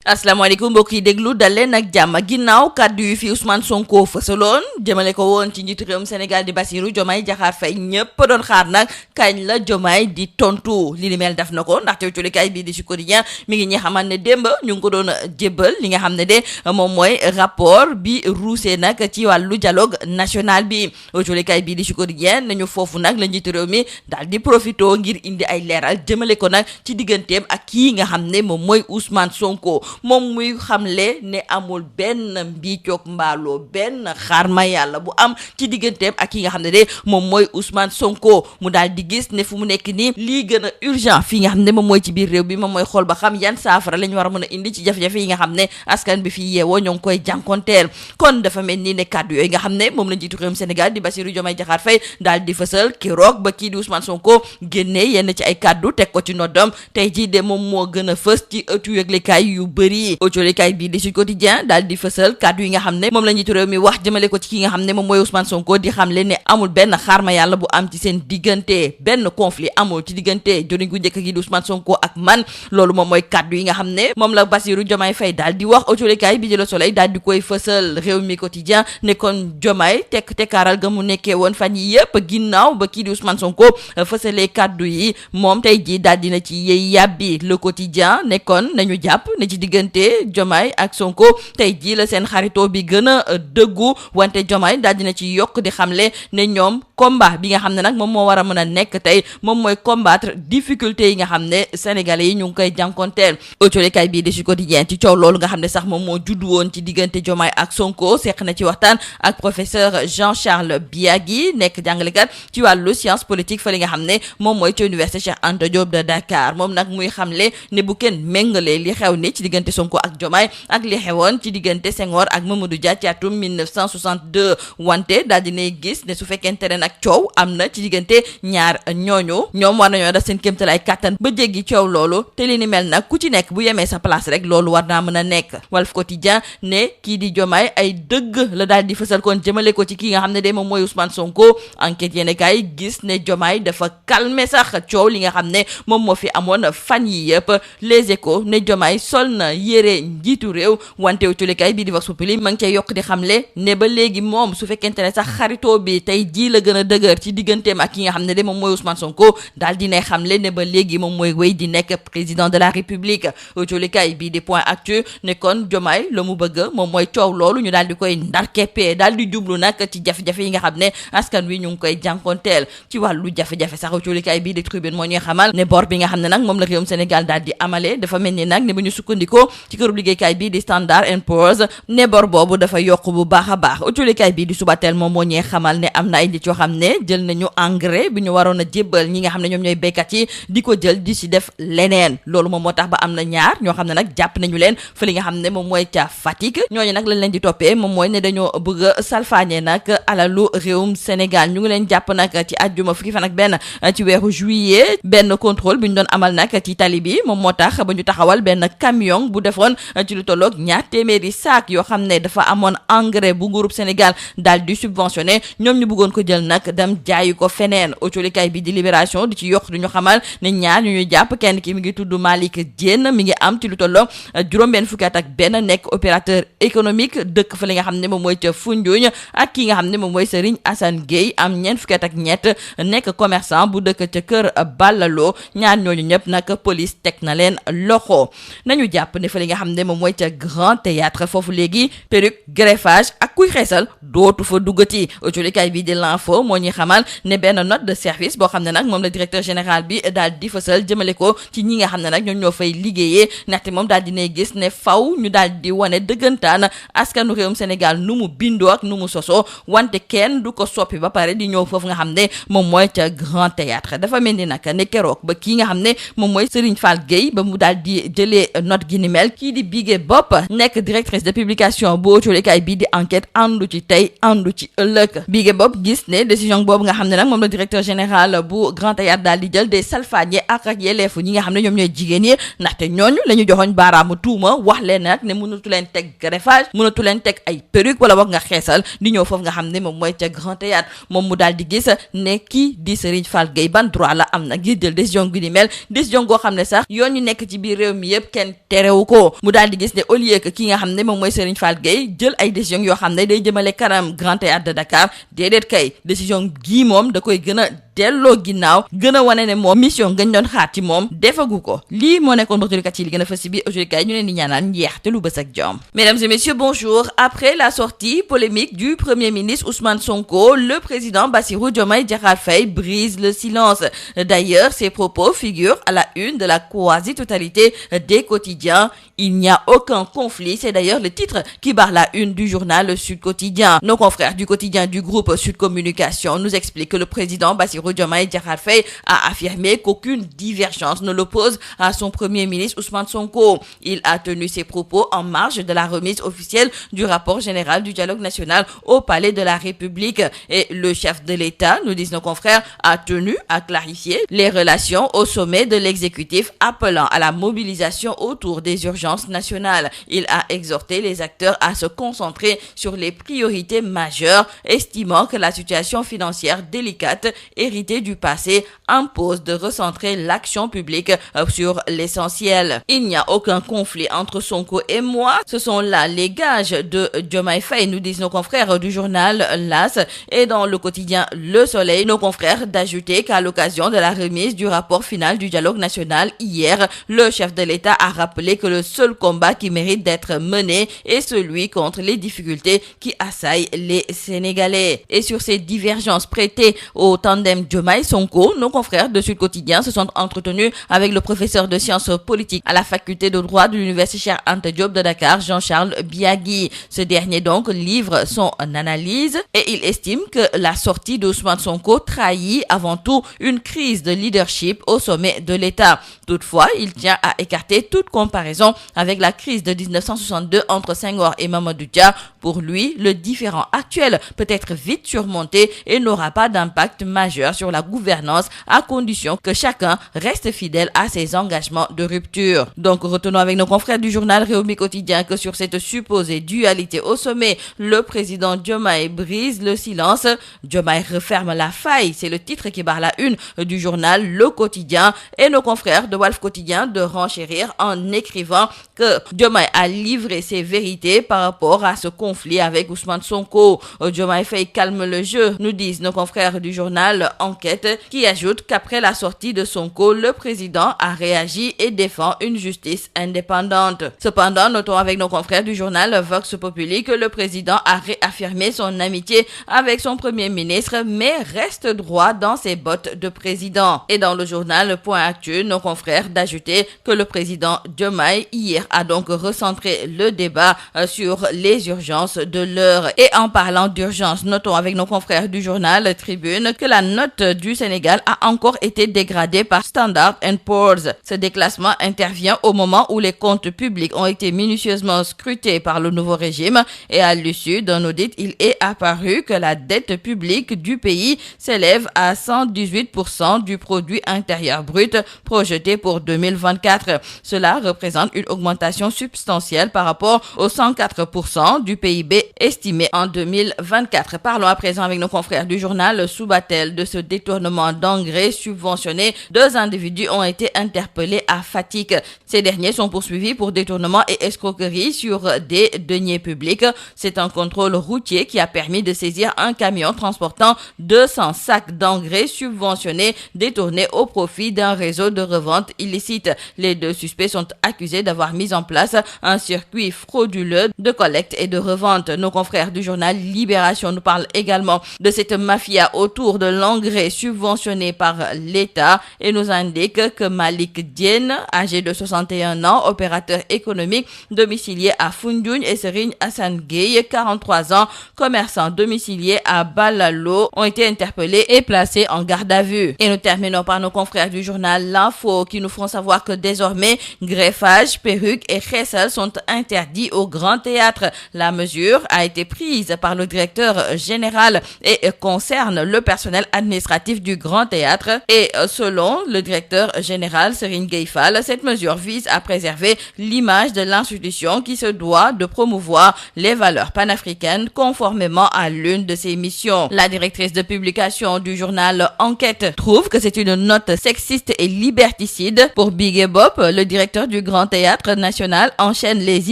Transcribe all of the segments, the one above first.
asalaamaaleykum mbokk yi déglu dal leen ak jàmm ginnaaw kàddu yu fi Ousmane Sonko fësaloon jëmale ko woon ci njiitu réewum Sénégal di Bassirou Diomaye Diakhar Faye ñëpp doon xaar nag kañ la Diomaye di tontu li ni mel def na ko ndaxte culikaay bii di Sud Quotidien mi ngi ñi xamal ne démb ñu ngi ko doon jébbal li nga xam ne de moom mooy rapport bi ruusee nag ci wàllu dialogue national bi culikaay bii di Sud Quotidien nañu foofu nag la njiitu réew mi daal di profito ngir indi ay leeral jëmale ko nag ci digganteem ak kii nga xam ne moom mooy Ousmane Sonko. moom muy xamle ne amul benn mbiicoog mbaaloo benn xaarma yàlla bu am ci digganteem ak ki nga xam ne de moom mooy Ousmane Sonko mu daal di gis ne fu mu nekk nii lii gën a urgent fii nga xam ne moom mooy ci biir réew bi moom mooy xool ba xam yan saafara la ñu war a mën a indi ci jafe-jafe yi nga xam ne askan bi fii yeewoo ñoo ngi koy jànkonteel kon dafa mel ni ne kàddu yooyu nga xam ne moom la njiitu réewum Sénégal di Bassirou Diomaye Diakhar Faye daal di fësal keroog ba kii di Ousmane Sonko génnee yenn ci ay kàddu teg ko ci noddam tey jii de moom moo gën a fës ci ëttu yëglekaay yu bëri autolikaay bii di Sud Quotidien daal di fësal kàddu yi nga xam ne moom la njiitu réew mi wax jëmale ko ci ki nga xam ne moom mooy Ousmane Sonko di xamle ne amul benn xaarma yàlla bu am ci seen diggante benn conflit amul ci diggante joriñ gu njëkk gi di Ousmane Sonko ak man loolu moom mooy kàddu yi nga xam ne moom la Bassirou Diomaye Faye daal di wax autolikaay bi di Le Soleil daal di koy fësal réew mi quotidien ne kon Diomaye tekkaaral ga mu nekkee woon fan yi yëpp ginnaaw ba kii di Ousmane Sonko fësalee kàddu yi moom tey ji daal dina ci yey yàbbi Le Quotidien ne kon nañu jàpp ne ci diggante Diomaye ak Sonko tey jii la seen xaritoo bi gën a dëggu wante Diomaye daal dina ci yokk di xamle ne ñoom combat bi nga xam ne nag moom moo war a mën a nekk tey moom mooy combattre difficulté yi nga xam ne sénégalais yi ñu ngi koy jànkonteel autolikaay bii di Sud Quotidien ci coow loolu nga xam ne sax moom moo juddu woon ci diggante Diomaye ak Sonko seq na ci waxtaan ak professeur Jean-Charles Biagui nekk jàngalekat ci wàllu science politique fa li nga xam ne moom mooy ci université Cheikh Anta Diop de Dakar moom nag muy xamle ne bu kenn méngalee li xew ni ci diggante Sonko ak Diomaye ak li xewoon ci diggante Senghor ak Mamadou Dia ci atum 1962 wante daal dinay gis ne su fekkente ne nag coow am na ci diggante ñaar ñooñu ñoom war nañoo def seen kéemtalaay kàttan ba jéggi coow loolu te li ni mel nag ku ci nekk bu yemee sa place rek loolu war naa mën a nekk Walf Quotidien ne kii di Diomaye ay dëgg la daal di fësal kon jëmale ko ci kii nga xam ne de moom mooy Ousmane Sonko enquête yéene kaay gis ne Diomaye dafa calmer sax coow li nga xam ne moom moo fi amoon fan yi yëpp Les Échos ne Diomaye sol na yére njiitu réew wante autolikaay bii di Vox Populi ma ngi cay yokk di xamle ne ba léegi moom su fekkente ne sax xaritoo bi tey jii la gën a dëgër ci digganteem ak ki nga xam ne de moom mooy Ousmane Sonko daal dinay xamle ne ba léegi moom mooy wéy di nekk président de la République autolikaay bii di Point Actu ne kon Diomaye la mu bëgg moom mooy coow loolu ñu daal di koy ndar keppee daal di jublu nag ci jafe-jafe yi nga xam ne askan wi ñu ngi koy jànkonteel ci wàllu jafe-jafe sax autolikaay bii di Tribune moo ñuy xamal ne bor bi nga xam ne nag moom la réewum Sénégal daal di amale dafa mel ni nag ne bu ñu sukkandikoo ci kërub liggéeykaay bii di Standard & Poor's ne bor boobu dafa yokk bu baax a baax autolikaay bii di Subatel moom moo ñee xamal ne am na ay nit yoo xam ne jël nañu engrais bi ñu waroon a jébbal ñi nga xam ne ñoom ñooy béykat yi di ko jël di si def leneen loolu moom moo tax ba am na ñaar ñoo xam ne nag jàpp nañu leen fa li nga xam ne moom mooy ca Fatick ñooñu nag lañ leen di toppee moom mooy ne dañoo bëgg a salfaañe nag alalu réewum Sénégal ñu ngi leen jàpp nag ci àjjuma fukki fan ak benn ci weeru juillet benn contrôle bi ñu doon amal nag ci tali bi moom moo tax ba ñu taxawal benn camion bu defoon ci lu tolloog ñaar téeméeri saak yoo xam ne dafa amoon engrais bu groupe Sénégal daal di subventionné ñoom ñu bëggoon ko jël nag dem jaayi ko feneen autolikaay bi di Libération di ci yokk du ñu xamal ne ñaar ñu ñuy jàpp kenn ki mi ngi tudd Malick Diène mi ngi am ci lu tolloog juróom-benn fukki at ak benn nekk opérateur économique dëkk fa li nga xam ne moom mooy ca Foundiougne ak ki nga xam ne moom mooy Serigne Assane Gueye am ñeent fukki at ak ñett nekk commerçant bu dëkk ca kër Ballalo ñaar ñooñu ñëpp nag police teg na leen loxo nañu jàpp ne fa li nga xam ne moom mooy ca Grand Théâtre foofu léegi perruque greffage ak kuy xeesal dootu fa duggati autolikaay bi di L'Info moo ñuy xamal ne benn note de service boo xam ne nag moom la directeur général bi daal di fësal jëmale ko ci ñi nga xam ne nag ñoom ñoo fay liggéeyee ndaxte moom daal dinay gis ne faw ñu daal di wane dëggantaan askanu réewum Sénégal nu mu bindoo ak nu mu sosoo wante kenn du ko soppi ba pare di ñëw foofu nga xam ne moom mooy ca Grand Théâtre dafa mel ni nag ne keroog ba kii nga xam ne moom mooy Serigne Fall Gueye ba mu daal di jëlee note gi ni mel kii di Bigué Bopp nekk directrice de publication bu autolikaay bii di Enquête àndu ci tey àndu ci ëllëg Bigué Bopp gis ne décision boobu nga xam ne nag moom la directeur général bu Grand Théâtre daal di jël des salfaañe ak yelleefu ñi nga xam ne ñoom ñooy jigéen yi ndaxte ñooñu la ñu joxoñ baaraamu tuuma wax leen nag ne mënatu leen teg greffage mënatu leen teg ay perruque wala boog nga xeesal di ñëw foofu nga xam ne moom mooy ca Grand Théâtre moom mu daal di gis ne kii di Serigne Fall Gueye ban droit la am na ngir jël décision gu ni mel décision goo xam ne sax yoon ñu nekk ci biir réew mi yëpp kenn terewu ko mu daal di gis ne au lieu que ki nga xam ne moom mooy Serigne Fall Gueye jël ay décision yoo xam ne day jëmale kanam Grand Théâtre de Dakar déedéet kay décision gii moom da koy gën a delloo ginnaaw gën a wane ne moom mission ngañ doon xaar ci moom defagu ko lii moo nekkoon mbokk yi li gën a fës ci biir aujourd'hui kay ñu leen di ñaanal njeex te lu bës ak jom. Mesdames et messieurs, bonjour. Après la sortie polémique du Premier ministre Ousmane Sonko, le président Bassirou Diomaye Diakhar Faye brise le silence. D'ailleurs, ses propos figurent à la une de la quasi-totalité des quotidiens. Il n'y a aucun conflit, c'est d'ailleurs le titre qui barre la une du journal Sud Quotidien. Nos confrères du quotidien du groupe Sud Communication nous expliquent que le président Bassirou Diomaye Diakhar Faye a affirmé qu'aucune divergence ne l'oppose à son Premier ministre Ousmane Sonko. Il a tenu ses propos en marge de la remise officielle du rapport général du dialogue national au Palais de la République. Et le chef de l'État, nous disent nos confrères, a tenu à clarifier les relations au sommet de l'exécutif, appelant à la mobilisation autour des urgences nationales. Il a exhorté les acteurs à se concentrer sur les priorités majeures, estimant que la situation financière délicate héritée du passé impose de recentrer l'action publique sur l'essentiel. Il n'y a aucun conflit entre Sonko et moi. Ce sont là les gages de Diomaye Faye, nous disent nos confrères du journal L'As, et dans le quotidien Le Soleil, nos confrères d'ajouter qu'à l'occasion de la remise du rapport final du dialogue national hier, le chef de l'État a rappelé que le seul combat qui mérite d'être mené est celui contre les difficultés qui assaillent les Sénégalais. Et sur ces divergences prêtées au tandem Diomaye-Sonko, nos confrères de Sud Quotidien se sont entretenus avec le professeur de sciences politiques à la faculté de droit de l'université Cheikh Anta Diop de Dakar, Jean-Charles Biagui. Ce dernier donc livre son analyse et il estime que la sortie d'Ousmane Sonko trahit avant tout une crise de leadership au sommet de l'État. Toutefois, il tient à écarter toute comparaison avec la crise de 1962 entre Senghor et Mamadou Dia. Pour lui, le différend actuel peut être vite surmonté et n'aura pas d'impact majeur sur la gouvernance à condition que chacun reste fidèle à ses engagements de rupture. Donc, retenons avec nos confrères du journal Rewmi Quotidien que sur cette supposée dualité au sommet, le président Diomaye brise le silence. Diomaye referme la faille, c'est le titre qui barre la une du journal Le Quotidien, et nos confrères de Walf Quotidien de renchérir en écrivant que Diomaye a livré ses vérités par rapport à ce conflit avec Ousmane Sonko. Diomaye Faye calme le jeu, nous disent nos confrères du journal Enquête, qui ajoute qu'après la sortie de Sonko, le président a réagi et défend une justice indépendante. Cependant, notons avec nos confrères du journal Vox Populi que le président a réaffirmé son amitié avec son premier ministre, mais reste droit dans ses bottes de président. Et dans le journal Point Actu, nos confrères d'ajouter que le président Diomaye hier a donc recentré le débat sur les urgences de l'heure. Et en parlant d'urgence, notons avec nos confrères du journal Tribune que la note du Sénégal a encore été dégradée par Standard & Poor's. Ce déclassement intervient au moment où les comptes publics ont été minutieusement scrutés par le nouveau régime, et à l'issue d'un audit, il est apparu que la dette publique du pays s'élève à 118% du produit intérieur brut projeté pour 2024. Cela représente une augmentation substantielle par rapport aux 104% du PIB estimé en 2024. Parlons à présent avec nos confrères du journal Subatel de ce détournement d'engrais subventionnés. 2 individus ont été interpellés à Fatick. Ces derniers sont poursuivis pour détournement et escroquerie sur des deniers publics. C'est un contrôle routier qui a permis de saisir un camion transportant 200 sacs d'engrais subventionnés détournés au profit d'un réseau de revente illicite. Les 2 suspects sont accusés d'avoir mis en place un circuit frauduleux de collecte et de revente. Nos confrères du journal Libération nous parlent également de cette mafia autour de l'engrais gré subventionné par l'État et nous indique que Malik Diène, âgé de 61 ans, opérateur économique domicilié à Foundiougne, et Serigne Assane Gueye, 43 ans, commerçant domicilié à Balalo, ont été interpellés et placés en garde à vue. Et nous terminons par nos confrères du journal L'Info qui nous font savoir que désormais, greffage, perruque et xeesal sont interdits au Grand Théâtre. La mesure a été prise par le directeur général et concerne le personnel administratif du Grand Théâtre. Et selon le directeur général Serigne Gueye Fall, cette mesure vise à préserver l'image de l'institution qui se doit de promouvoir les valeurs panafricaines conformément à l'une de ses missions. La directrice de publication du journal Enquête trouve que c'est une note sexiste et liberticide. Pour Bigué Bopp, le directeur du Grand Théâtre National enchaîne les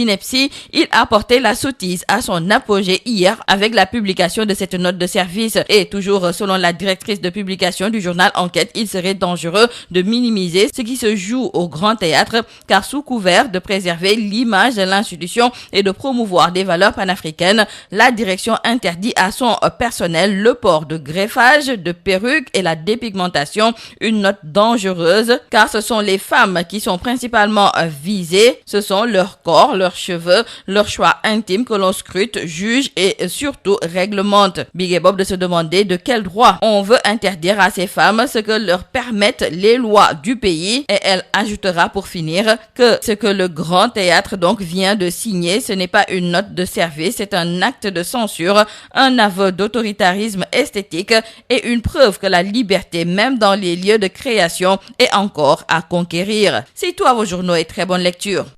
inepties. Il a porté la sottise à son apogée hier avec la publication de cette note de service. Et toujours selon la directrice de publication du journal Enquête, il serait dangereux de minimiser ce qui se joue au Grand Théâtre, car sous couvert de préserver l'image de l'institution et de promouvoir des valeurs panafricaines, la direction interdit à son personnel le port de greffage, de perruques et la dépigmentation. Une note dangereuse, car ce sont les femmes qui sont principalement visées. Ce sont leur corps, leurs cheveux, leurs choix intimes que l'on scrute, juge et surtout réglemente. Bigué Bopp de se demander de quel droit on veut interdire à ces femmes ce que leur permettent les lois du pays. Et elle ajoutera pour finir que ce que le Grand Théâtre donc vient de signer, ce n'est pas une note de service, c'est un acte de censure, un aveu d'autoritarisme esthétique et une preuve que la liberté, même dans les lieux de création, est encore à conquérir. C'est tout à vos journaux et très bonne lecture.